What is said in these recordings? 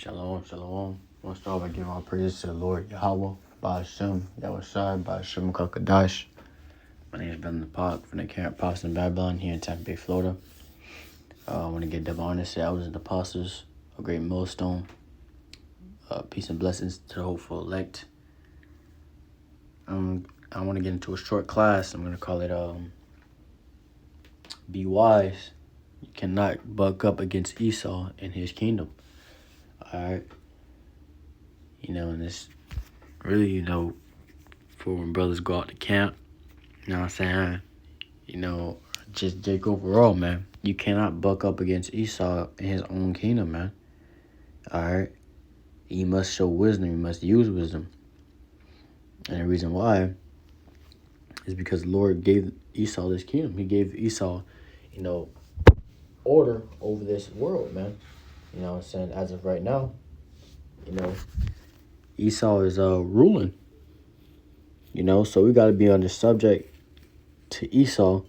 Shalom, shalom. I want to start by giving all praises to the Lord Yahweh, Ba'ashem, Yahushai, Ba'ashem Kakadash. My name is Ben Park from the Camp Apostle in Babylon here in Tampa Bay, Florida. I want to give double honor to elders and apostles, a great millstone. Peace and blessings to the hopeful elect. I want to get into a short class. I'm going to call it Be Wise. You cannot buck up against Esau and his kingdom. Alright? And it's really, for when brothers go out to camp, you know what I'm saying? Just Jake overall, man. You cannot buck up against Esau in his own kingdom, man. Alright? You must show wisdom. You must use wisdom. And the reason why is because the Lord gave Esau this kingdom. He gave Esau, order over this world, man. You know what I'm saying? As of right now, Esau is ruling. So we got to be under subject to Esau.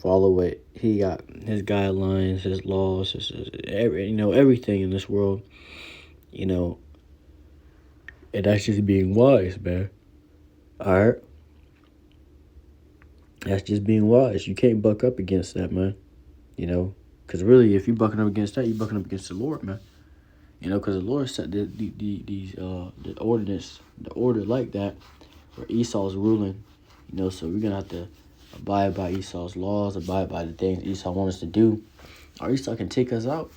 Follow what he got, his guidelines, his laws, everything in this world. And that's just being wise, man. All right. That's just being wise. You can't buck up against that, man. Because really, if you're bucking up against that, you're bucking up against the Lord, man. Because the Lord set the order like that, where Esau's ruling. So we're gonna have to abide by Esau's laws, abide by the things Esau wants us to do, or Esau can take us out,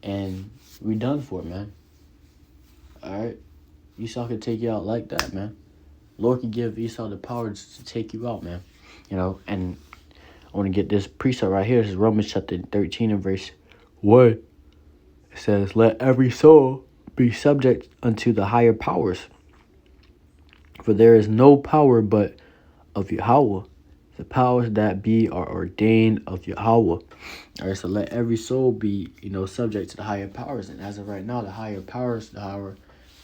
and we done for it, man. All right, Esau can take you out like that, man. Lord can give Esau the power to take you out, man. And I want to get this precept right here. This is Romans chapter 13 and verse 1. It says, "Let every soul be subject unto the higher powers. For there is no power but of Yahweh. The powers that be are ordained of Yahweh." All right, so let every soul be, subject to the higher powers. And as of right now, the higher powers, the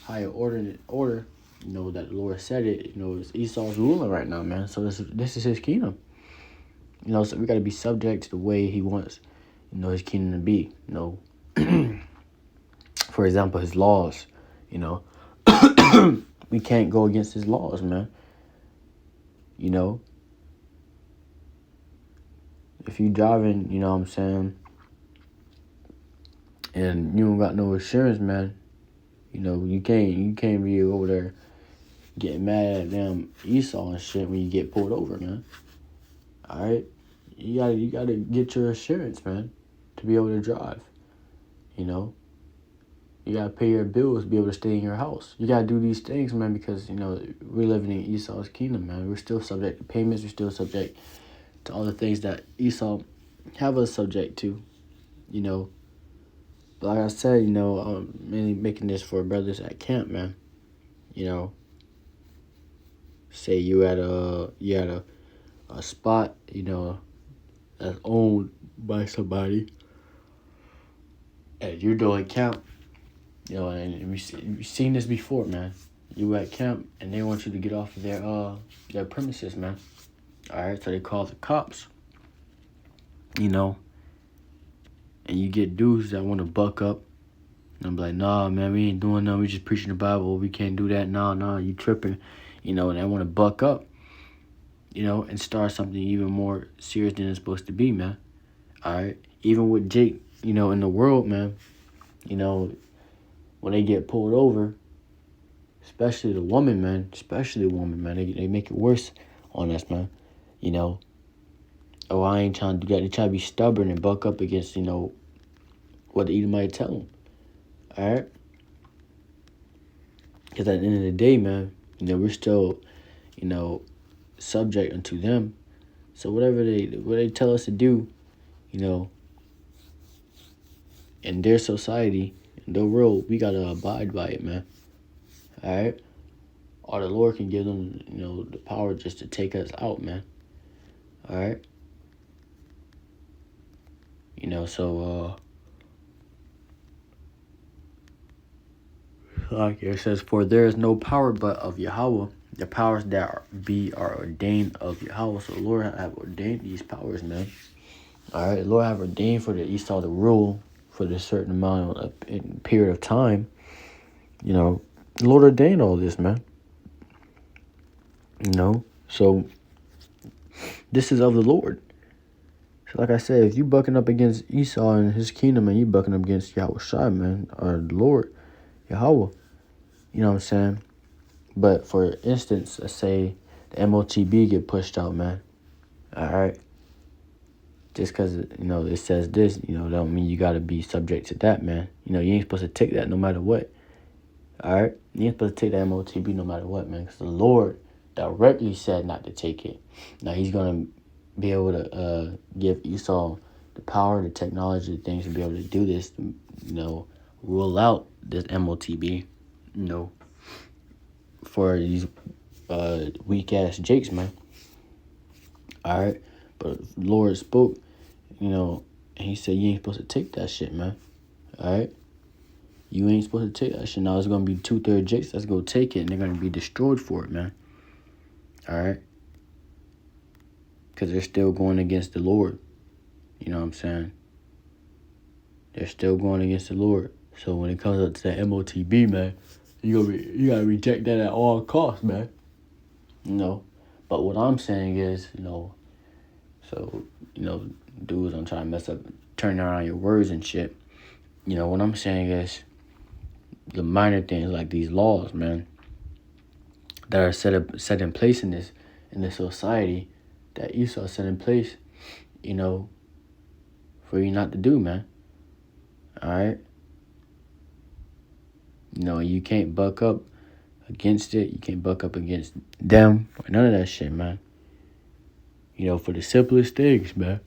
higher order, that the Lord said it, is Esau's ruling right now, man. So this is his kingdom. So we got to be subject to the way he wants, his kingdom to be. For example, his laws, we can't go against his laws, man. If you driving, and you don't got no insurance, man, you can't be over there getting mad at them Esau and shit when you get pulled over, man. All right, you gotta get your insurance, man, to be able to drive. You gotta pay your bills to be able to stay in your house. You gotta do these things, man, because we're living in Esau's kingdom, man. We're still subject to payments. We're still subject to all the things that Esau have us subject to. But like I said, I'm mainly making this for brothers at camp, man. Say you at a spot, that's owned by somebody, and you're doing camp, and we've seen this before, man. You at camp, and they want you to get off of their premises, man. All right, so they call the cops, and you get dudes that want to buck up, and I'm like, nah, man, we ain't doing nothing. We just preaching the Bible. We can't do that. Nah, you tripping, and I want to buck up, and start something even more serious than it's supposed to be, man. All right, even with Jake, in the world, man, when they get pulled over, especially the woman, man, they make it worse on us, man. Oh, I ain't trying to do that. They try to be stubborn and buck up against, what the Edomite tell them. All right? Because at the end of the day, man, we're still, subject unto them. So whatever they tell us to do, in their society, in their world, we got to abide by it, man. All right? Or the Lord can give them, the power just to take us out, man. All right? Like it says, "For there is no power but of Yahweh. The powers that are ordained of Yahweh." So the Lord have ordained these powers, man. All right, the Lord have ordained for the Esau to rule for this certain amount of period of time. You know, the Lord ordained all this, man. You know, so this is of the Lord. So like I said, if you bucking up against Esau and his kingdom, and you bucking up against Yahweh Shai, man, or the Lord, Yahweh, you know what I'm saying? But for instance, let's say the MOTB get pushed out, man. All right. Just because, you know, it says this, you know, don't mean you got to be subject to that, man. You know, you ain't supposed to take that no matter what. All right? You ain't supposed to take that MOTB no matter what, man. Because the Lord directly said not to take it. Now, he's going to be able to give Esau the power, the technology, the things to be able to do this, you know, rule out this MOTB, you know, for these weak-ass jakes, man. All right? But the Lord spoke, you know, and he said, you ain't supposed to take that shit, man. All right? You ain't supposed to take that shit. Now, it's going to be 2/3 jakes that's going to take it, and they're going to be destroyed for it, man. All right? Because they're still going against the Lord. You know what I'm saying? They're still going against the Lord. So when it comes up to that MOTB, man, you got to reject that at all costs, man. You know? But what I'm saying is, you know, so, you know, dudes, I'm trying to mess up, turn around your words and shit. You know, what I'm saying is the minor things like these laws, man, that are set in place in this society that Esau set in place, you know, for you not to do, man. All right? You know, you can't buck up against it. You can't buck up against them or none of that shit, man. You know, for the simplest things, man.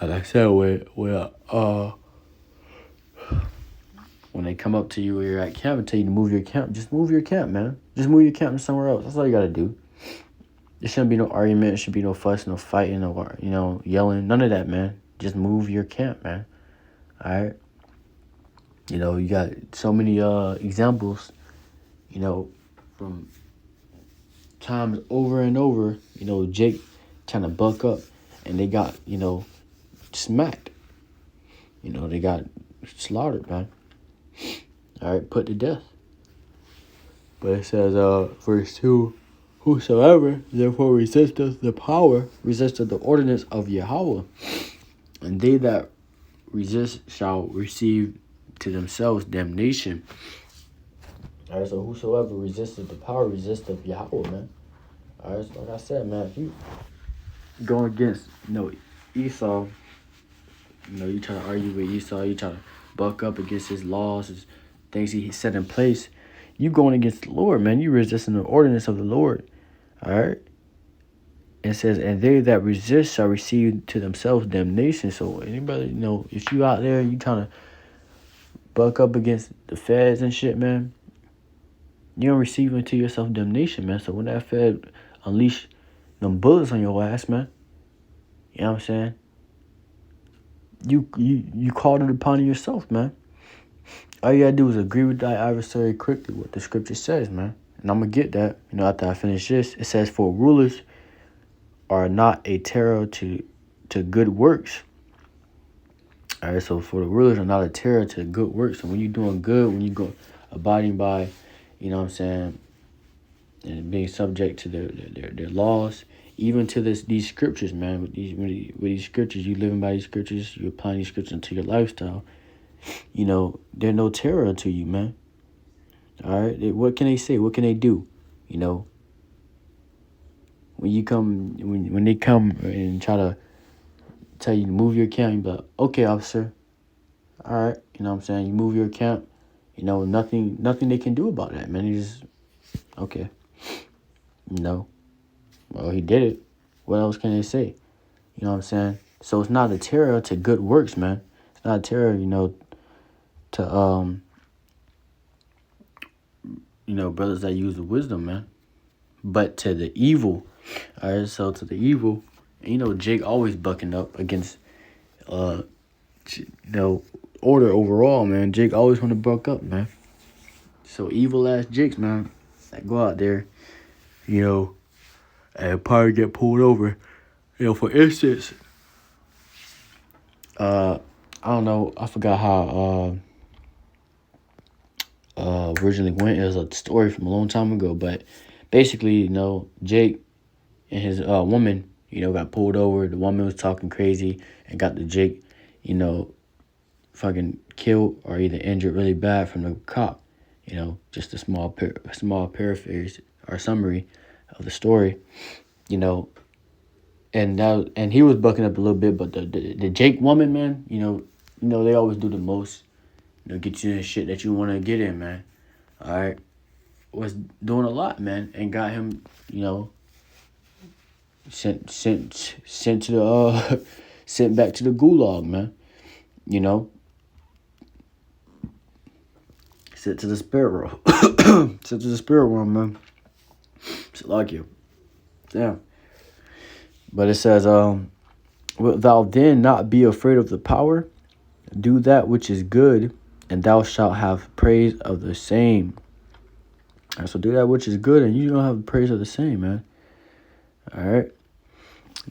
Like I said, when they come up to you where you're at camp and tell you to move your camp, just move your camp, man. Just move your camp to somewhere else. That's all you got to do. There shouldn't be no argument. There should be no fuss, no fighting, no, you know, yelling. None of that, man. Just move your camp, man. All right? You know, you got so many examples, you know, from times over and over, you know, Jake trying to buck up, and they got, you know, smacked. You know, they got slaughtered, man. All right, put to death. But it says, verse 2, whosoever therefore resisteth the power, resisteth the ordinance of Yahweh, and they that resist shall receive to themselves damnation. All right, so whosoever resisteth the power, resisteth Yahweh, man. All right, so like I said, man, if you go against, you know, Esau, you know, you try to argue with Esau, you try to buck up against his laws, his things he set in place, you going against the Lord, man. You resisting the ordinance of the Lord. All right? It says, and they that resist shall receive to themselves damnation. So anybody, you know, if you out there, you trying to buck up against the feds and shit, man, you don't receive into yourself damnation, man. So when that fed unleash them bullets on your ass, man, you know what I'm saying? You called it upon yourself, man. All you gotta do is agree with thy adversary quickly, what the scripture says, man. And I'm gonna get that, you know, after I finish this. It says, for rulers are not a terror to good works. All right, so for the rulers are not a terror to good works. So when you're doing good, when you go abiding by, you know what I'm saying, and being subject to their laws, even to these scriptures, man. With these scriptures, you living by these scriptures, you applying these scriptures into your lifestyle. You know, they're no terror to you, man. All right, what can they say? What can they do? You know, when they come and try to tell you to move your camp, you be like, okay, officer. All right, you know what I'm saying? You move your camp. You know, nothing they can do about that, man. You just, okay. No. Well, he did it. What else can they say? You know what I'm saying? So it's not a terror to good works, man. It's not a terror, you know, to you know, brothers that use the wisdom, man. But to the evil. All right, so to the evil, you know, Jake always bucking up against you know, order overall, man. Jake always want to buck up, man. So evil ass Jakes, man, that go out there, you know, and probably get pulled over. You know, for instance, I don't know. I forgot how originally went. It was a story from a long time ago, but basically, Jake and his woman, got pulled over. The woman was talking crazy and got the Jake, you know, fucking killed or either injured really bad from the cop. Just a small paraphrase or summary of the story. You know, and he was bucking up a little bit, but the Jake woman, man, they always do the most. Get you in shit that you want to get in, man. All right, was doing a lot, man, and got him, sent to the sent back to the gulag, man. You know, sent to the spirit world, sent to the spirit world, man. It's like you, damn. But it says, wilt thou then not be afraid of the power? Do that which is good, and thou shalt have praise of the same. All right, so do that which is good, and you don't have praise of the same, man. All right.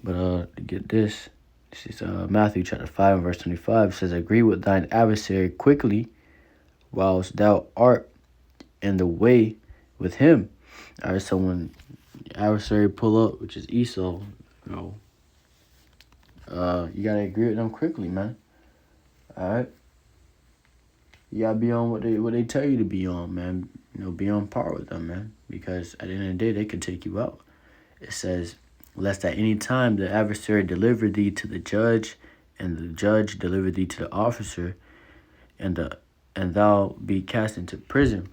But to get this is Matthew chapter 5 verse 25. It says, agree with thine adversary quickly, whilst thou art in the way with him. All right, so when adversary pull up, which is Esau, you gotta agree with them quickly, man. All right, you gotta be on what they tell you to be on, man. Be on par with them, man, because at the end of the day, they can take you out. It says, lest at any time the adversary deliver thee to the judge, and the judge deliver thee to the officer, and thou be cast into prison.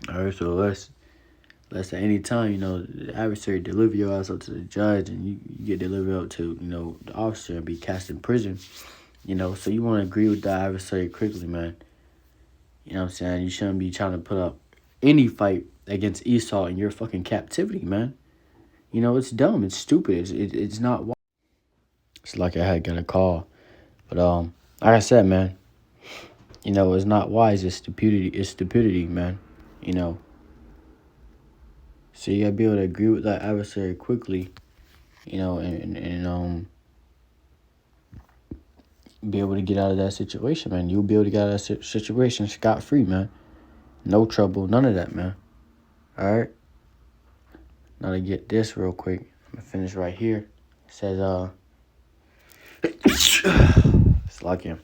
All right, so lest at any time, the adversary deliver your ass up to the judge, and you get delivered up to, the officer and be cast in prison. So you want to agree with the adversary quickly, man. You know what I'm saying? You shouldn't be trying to put up any fight against Esau in your fucking captivity, man. It's dumb. It's stupid. It's not. It's like I had got a call, but like I said, man. It's not wise. It's stupidity. It's stupidity, man. So you gotta be able to agree with that adversary quickly, and be able to get out of that situation, man. You'll be able to get out of that situation scot-free, man. No trouble, none of that, man. All right. Now to get this real quick, I'm gonna finish right here. It says, it's like him.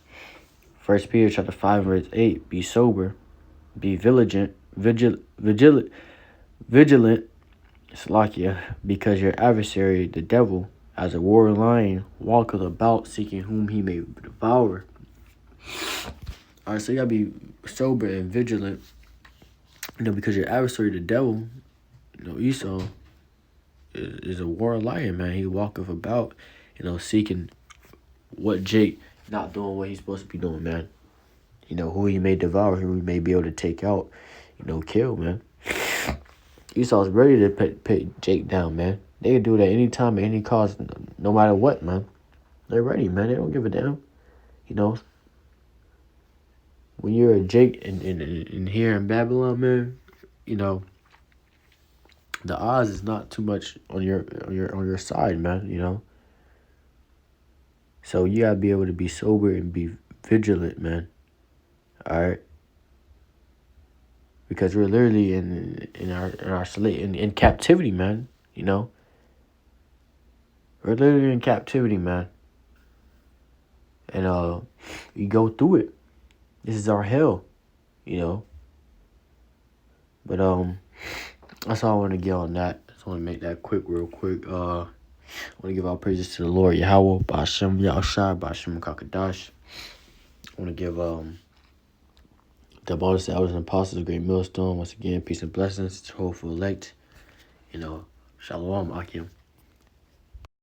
1 Peter chapter 5 verse 8. Be sober, be vigilant. Salakia, because your adversary, the devil, as a roaring lion, walketh about seeking whom he may devour. All right, so you gotta be sober and vigilant, because your adversary, the devil, Esau, is a roaring lion, man. He walketh about, seeking what Jake not doing what he's supposed to be doing, man. Who he may devour, who he may be able to take out, kill, man. Esau's ready to put Jake down, man. They can do that anytime, at any cost, no matter what, man. They're ready, man. They don't give a damn. When you're a Jake in here in Babylon, man, the odds is not too much on your side, man. So you gotta be able to be sober and be vigilant, man. All right. Because we're literally in captivity, man. We're literally in captivity, man. And we go through it. This is our hell, But that's all I want to get on that. I just want to make that real quick. I want to give our praises to the Lord Yahweh, Ba'ashem Yahushua, Ba'ashem Kakadash. I want to give the bonus elders and apostles a great millstone. Once again, peace and blessings to hopeful elect. Shalom, Akim.